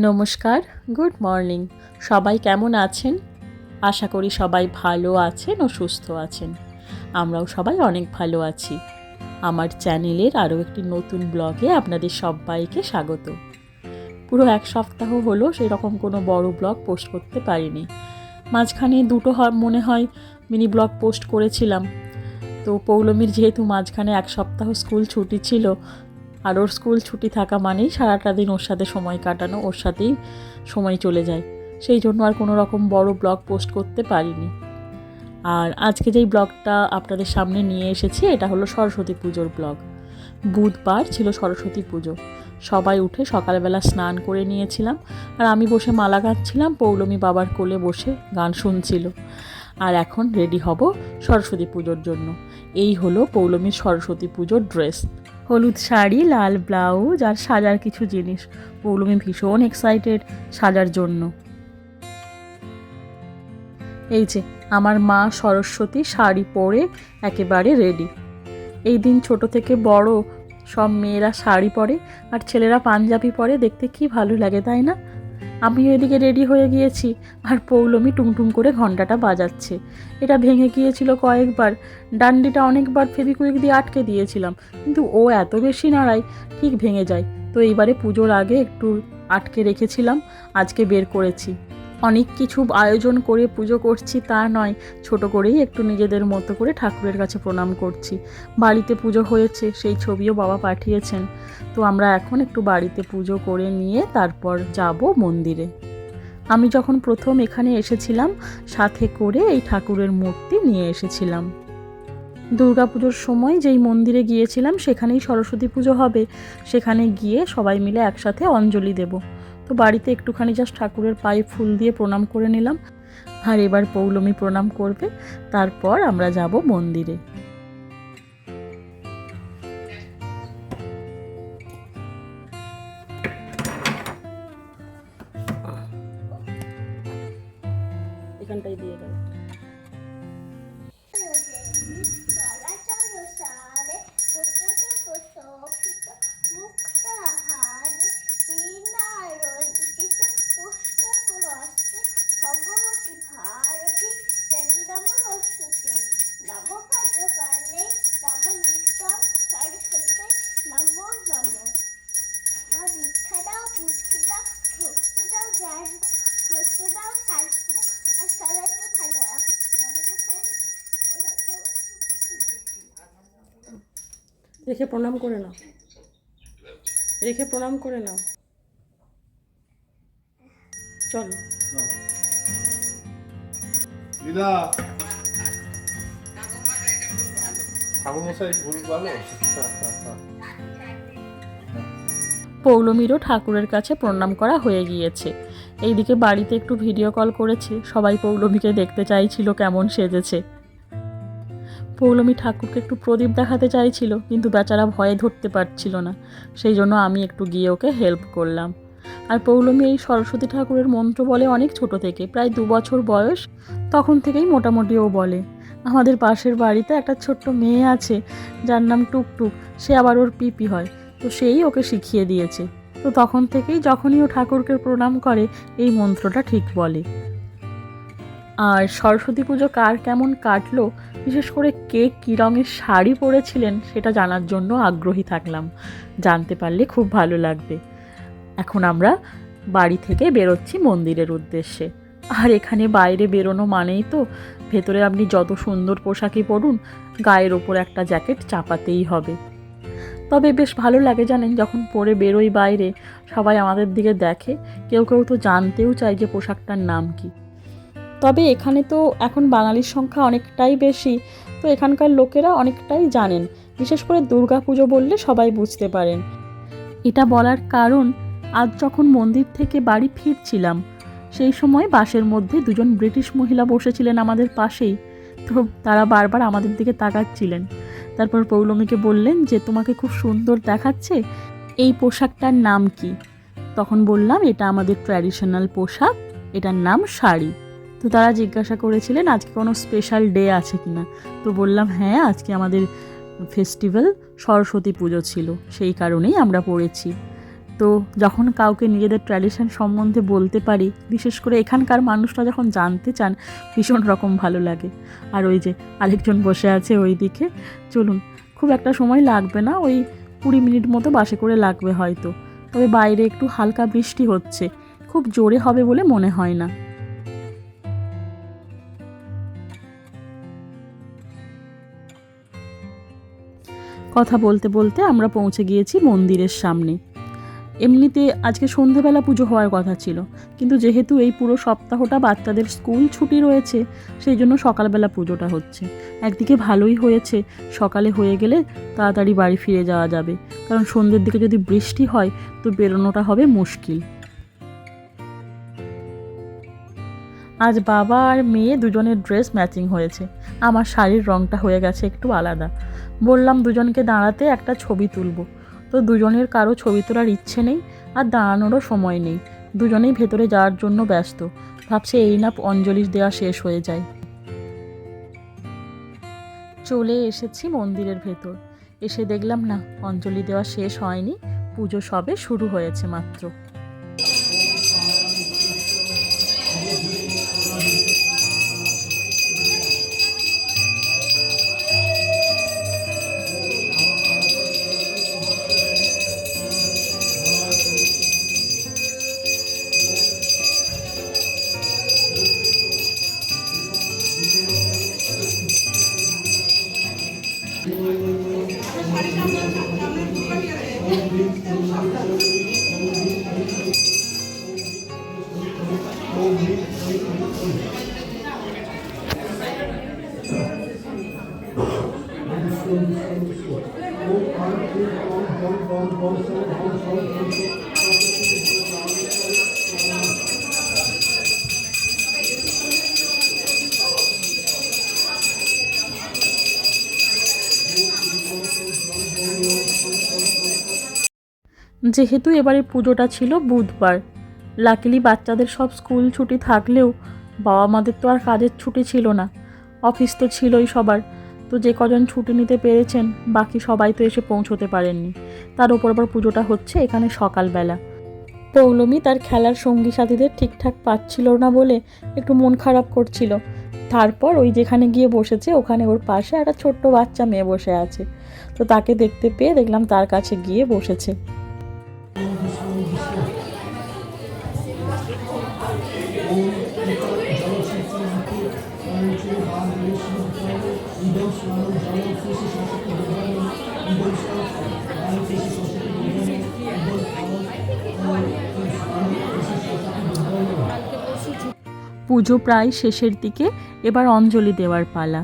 নমস্কার, good morning. সবাই কেমন আছেন? আশা করি সবাই ভালো আছেন ও সুস্থ আছেন। আমরাও সবাই অনেক ভালো আছি। আমার চ্যানেলের আরও একটি নতুন ব্লগে আপনাদের সবাইকে স্বাগত। পুরো এক সপ্তাহ হলো সেরকম কোনো বড় ব্লগ পোস্ট করতে পারিনি। মাঝখানে দুটো মনে হয় মিনি ব্লগ পোস্ট করেছিলাম। তো পৌলমীর যেহেতু মাঝখানে এক সপ্তাহ স্কুল ছুটি ছিল, আর ওর স্কুল ছুটি থাকা মানেই সারাটা দিন ওর সাথে সময় কাটানো, ওর সাথেই সময় চলে যায়, সেই জন্য আর কোনো রকম বড় ব্লগ পোস্ট করতে পারিনি। আর আজকে যেই ব্লগটা আপনাদের সামনে নিয়ে এসেছি এটা হলো সরস্বতী পুজোর ব্লগ। বুধবার ছিল সরস্বতী পুজো। সবাই উঠে সকালবেলা স্নান করে নিয়েছিলাম, আর আমি বসে মালা গাঁথছিলাম, পৌলমী বাবার কোলে বসে গান শুনছিল। আর এখন রেডি হব সরস্বতী পুজোর জন্য। এই হলো পৌলমীর সরস্বতী পুজোর ড্রেস, হলুদ শাড়ি, লাল ব্লাউজ আর সাজার কিছু জিনিস। পৌলমী ভীষণ এক্সাইটেড সাজার জন্য। এই যে আমার মা সরস্বতী শাড়ি পরে একেবারে রেডি। এই দিন ছোট থেকে বড় সব মেয়েরা শাড়ি পরে আর ছেলেরা পাঞ্জাবি পরে, দেখতে কি ভালো লাগে তাই না? আমি এদিকে রেডি হয়ে গিয়েছি, আর পৌলমী টুংটুং করে ঘন্টাটা বাজাচ্ছে। এটা ভেঙে গিয়েছিল কয়েকবার, ডান্ডিটা অনেকবার ফেভিকুইক দিয়ে আটকে দিয়েছিলাম, কিন্তু ও এত বেশি নাড়ায় ঠিক ভেঙে যায়। তো এইবারে পুজোর আগে একটু আটকে রেখেছিলাম, আজকে বের করেছি। অনেক কিছু আয়োজন করে পুজো করছি তা নয়, ছোট করেই একটু নিজেদের মতো করে ঠাকুরের কাছে প্রণাম করছি। বাড়িতে পুজো হয়েছে, সেই ছবিও বাবা পাঠিয়েছেন। তো আমরা এখন একটু বাড়িতে পুজো করে নিয়ে তারপর যাব মন্দিরে। আমি যখন প্রথম এখানে এসেছিলাম সাথে করে এই ঠাকুরের মূর্তি নিয়ে এসেছিলাম। দুর্গাপুজোর সময় যেই মন্দিরে গিয়েছিলাম সেখানেই সরস্বতী পুজো হবে, সেখানে গিয়ে সবাই মিলে একসাথে অঞ্জলি দেব। তো বাড়িতে একটুখানি জাস্ট ঠাকুরের পায়ে ফুল দিয়ে প্রণাম করে নিলাম। আর এবার পৌলমী প্রণাম করবে, তারপর আমরা যাব মন্দিরে। এখানটাই দিয়ে দাও। রেখে প্রণাম করে নাও, রেখে প্রণাম করে নাও। চলো দিদা ঠাকুরমশাই ভুল ভালো। পৌলমীরও ঠাকুরের কাছে প্রণাম করা হয়ে গিয়েছে। এইদিকে বাড়িতে একটু ভিডিও কল করেছে, সবাই পৌলমীকে দেখতে চাইছিল কেমন সেজেছে। পৌলমী ঠাকুরকে একটু প্রদীপ দেখাতে চাইছিল, কিন্তু বেচারা ভয়ে ধরতে পারছিল না, সেই জন্য আমি একটু গিয়ে ওকে হেল্প করলাম। আর পৌলমী এই সরস্বতী ঠাকুরের মন্ত্র বলে অনেক ছোট থেকে, প্রায় 2 বছর বয়স, তখন থেকেই মোটামুটি ও বলে। আমাদের পাশের বাড়িতে একটা ছোট্ট মেয়ে আছে যার নাম টুকটুক, সে আবার ওর পিপি হয়, তো সেই ওকে শিখিয়ে দিয়েছে। তো তখন থেকেই যখনই ও ঠাকুরকে প্রণাম করে এই মন্ত্রটা ঠিক বলে। আর সরস্বতী পুজো কার কেমন কাটলো, বিশেষ করে কে কী রঙের শাড়ি পরেছিলেন সেটা জানার জন্য আগ্রহী থাকলাম। জানতে পারলে খুব ভালো লাগবে। এখন আমরা বাড়ি থেকে বেরোচ্ছি মন্দিরের উদ্দেশ্যে। আর এখানে বাইরে বেরোনো মানেই তো ভেতরে আপনি যত সুন্দর পোশাকই পরুন, গায়ের ওপর একটা জ্যাকেট চাপাতেই হবে। তবে বেশ ভালো লাগে জানেন, যখন পরে বেরোই বাইরে সবাই আমাদের দিকে দেখে, কেউ কেউ তো জানতেও চায় যে পোশাকটার নাম কি। তবে এখানে তো এখন বাঙালির সংখ্যা অনেকটাই বেশি, তো এখানকার লোকেরা অনেকটাই জানেন। বিশেষ করে দুর্গা পুজো বললে সবাই বুঝতে পারেন। এটা বলার কারণ, আজ যখন মন্দির থেকে বাড়ি ফিরছিলাম সেই সময় বাসের মধ্যে 2জন ব্রিটিশ মহিলা বসেছিলেন আমাদের পাশেই। তো তারা বারবার আমাদের দিকে তাকাচ্ছিলেন। তারপর পৌলমীকে বললেন যে তোমাকে খুব সুন্দর দেখাচ্ছে, এই পোশাকটার নাম কি? তখন বললাম এটা আমাদের ট্র্যাডিশনাল পোশাক, এটার নাম শাড়ি। তো তারা জিজ্ঞাসা করেছিলেন আজকে কোনো স্পেশাল ডে আছে কিনা। তো বললাম হ্যাঁ, আজকে আমাদের ফেস্টিভ্যাল সরস্বতী পুজো ছিল, সেই কারণেই আমরা পড়েছি। তো যখন কাউকে নিজেদের ট্র্যাডিশন সম্বন্ধে বলতে পারি, বিশেষ করে এখানকার মানুষরা যখন জানতে চান, ভীষণ রকম ভালো লাগে। আর ওই যে আরেকজন বসে আছে ওই দিকে, চলুন, খুব একটা সময় লাগবে না, ওই 20 মিনিট মতো বাসে করে লাগবে হয়তো। তবে বাইরে একটু হালকা বৃষ্টি হচ্ছে, খুব জোরে হবে বলে মনে হয় না। কথা বলতে বলতে আমরা পৌঁছে গিয়েছি মন্দিরের সামনে। এমনিতে আজকে সন্ধেবেলা পুজো হওয়ার কথা ছিল, কিন্তু যেহেতু এই পুরো সপ্তাহটা বাচ্চাদের স্কুল ছুটি রয়েছে, সেই জন্য সকালবেলা পুজোটা হচ্ছে। একদিকে ভালোই হয়েছে, সকালে হয়ে গেলে তাড়াতাড়ি বাড়ি ফিরে যাওয়া যাবে, কারণ সন্ধ্যের দিকে যদি বৃষ্টি হয় তো বেরোনোটা হবে মুশকিল। আজ বাবা আর মেয়ে দুজনের ড্রেস ম্যাচিং হয়েছে। আমার শাড়ির রঙটা হয়ে গেছে একটু আলাদা। বললাম দুজনকে দাঁড়াতে একটা ছবি তুলবো, তো দুজনের কারো ছবি তোলার ইচ্ছে নেই আর দাঁড়ানোরও সময় নেই। দুজনেই ভেতরে যাওয়ার জন্য ব্যস্ত, ভাবছে এই না অঞ্জলি দেওয়া শেষ হয়ে যায়। চলে এসেছি মন্দিরের ভেতর, এসে দেখলাম না, অঞ্জলি দেওয়া শেষ হয়নি, পুজো সবে শুরু হয়েছে মাত্র। যেহেতু এবারে পুজোটা ছিল বুধবার, লাকিলি বাচ্চাদের সব স্কুল ছুটি থাকলেও বাবা মাদের তো আর কাজের ছুটি ছিল না, অফিস তো ছিলই সবার। তো যে কজন ছুটি নিতে পেরেছেন, বাকি সবাই তো এসে পৌঁছতে পারেননি। তার উপর আবার পুজোটা হচ্ছে এখানে সকালবেলা। পৌলমী তার খেলার সঙ্গী সাথীদের ঠিকঠাক পাচ্ছিল না বলে একটু মন খারাপ করছিল। তারপর ওই যেখানে গিয়ে বসেছে, ওখানে ওর পাশে একটা ছোট্ট বাচ্চা মেয়ে বসে আছে, তো তাকে দেখতে পেয়ে দেখলাম তার কাছে গিয়ে বসেছে। পুজো প্রায় শেষের দিকে, এবার অঞ্জলি দেওয়ার পালা।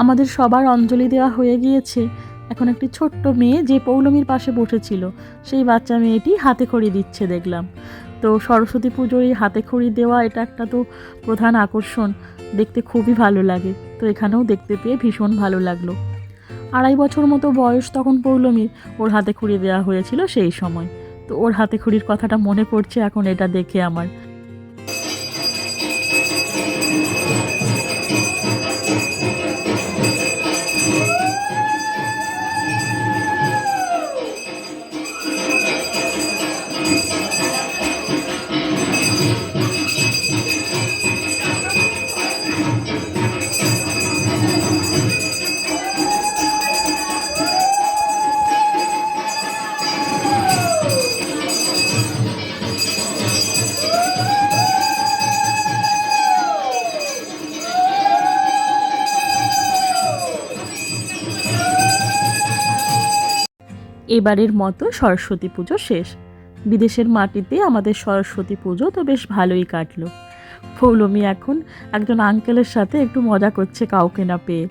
আমাদের সবার অঞ্জলি দেওয়া হয়ে গিয়েছে। এখন একটি ছোট্ট মেয়ে যে পৌলমীর পাশে বসেছিল, সেই বাচ্চা মেয়েটি হাতে খড়ি দিচ্ছে দেখলাম। তো সরস্বতী পুজোর এই হাতে খড়ি দেওয়া, এটা একটা তো প্রধান আকর্ষণ, দেখতে খুবই ভালো লাগে। তো এখানেও দেখতে পেয়ে ভীষণ ভালো লাগলো। 2.5 বছর মতো বয়স তখন পৌলমীর, ওর হাতে খড়ি দেওয়া হয়েছিল সেই সময়। তো ওর হাতে খড়ির কথাটা মনে পড়ছে এখন এটা দেখে আমার। এবারের মতো সরস্বতী পুজো শেষ। বিদেশের মাটিতে আমাদের সরস্বতী পুজো তো বেশ ভালোই কাটলো। পৌলমী এখন একজন আঙ্কেলের সাথে একটু মজা করছে কাউকে না পেয়ে,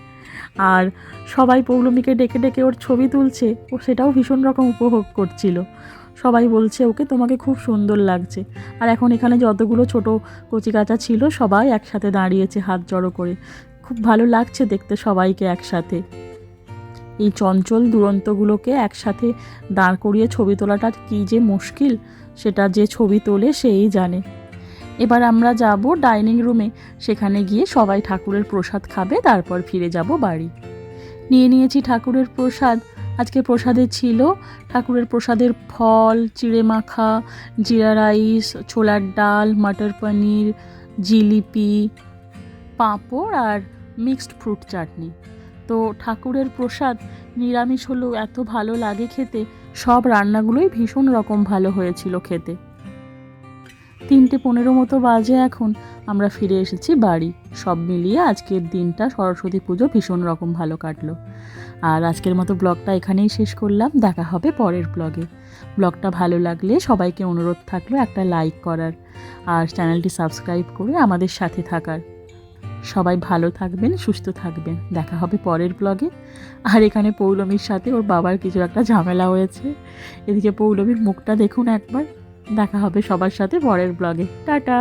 আর সবাই পৌলমীকে ডেকে ডেকে ওর ছবি তুলছে, ও সেটাও ভীষণ রকম উপভোগ করছিল। সবাই বলছে ওকে তোমাকে খুব সুন্দর লাগছে। আর এখন এখানে যতগুলো ছোট কচিকাঁচা ছিল সবাই একসাথে দাঁড়িয়েছে হাত জড়ো করে। খুব ভালো লাগছে দেখতে সবাইকে একসাথে। এই চঞ্চল দুরন্তগুলোকে একসাথে দাঁড় করিয়ে ছবি তোলাটা কী যে মুশকিল, সেটা যে ছবি তোলে সেই জানে। এবার আমরা যাব ডাইনিং রুমে, সেখানে গিয়ে সবাই ঠাকুরের প্রসাদ খাবে, তারপর ফিরে যাব বাড়ি। নিয়ে নিয়েছি ঠাকুরের প্রসাদ। আজকে প্রসাদে ছিল ঠাকুরের প্রসাদের ফল, চিড়ে মাখা, জিরা রাইস, ছোলার ডাল, মটর পনির, জিলিপি, পাঁপড় আর মিক্সড ফ্রুট চাটনি। তো ঠাকুরের প্রসাদ নিরামিষ হলেও এত ভালো লাগে খেতে, সব রান্নাগুলোই ভীষণ রকম ভালো হয়েছিল খেতে। 3:15 মতো বাজে এখন, আমরা ফিরে এসেছি বাড়ি। সব মিলিয়ে আজকের দিনটা সরস্বতী পুজো ভীষণ রকম ভালো কাটলো। আর আজকের মতো ব্লগটা এখানেই শেষ করলাম, দেখা হবে পরের ব্লগে। ব্লগটা ভালো লাগলে সবাইকে অনুরোধ থাকলো একটা লাইক করার, আর চ্যানেলটি সাবস্ক্রাইব করে আমাদের সাথে থাকার। সবাই ভালো থাকবেন, সুস্থ থাকবেন, দেখা হবে পরের ব্লগে। আর এখানে পৌলমীর সাথে ওর বাবার কিছু একটা ঝামেলা হয়েছে, এদিকে পৌলমীর মুখটা দেখুন একবার। দেখা হবে সবার সাথে পরের ব্লগে। টাটা।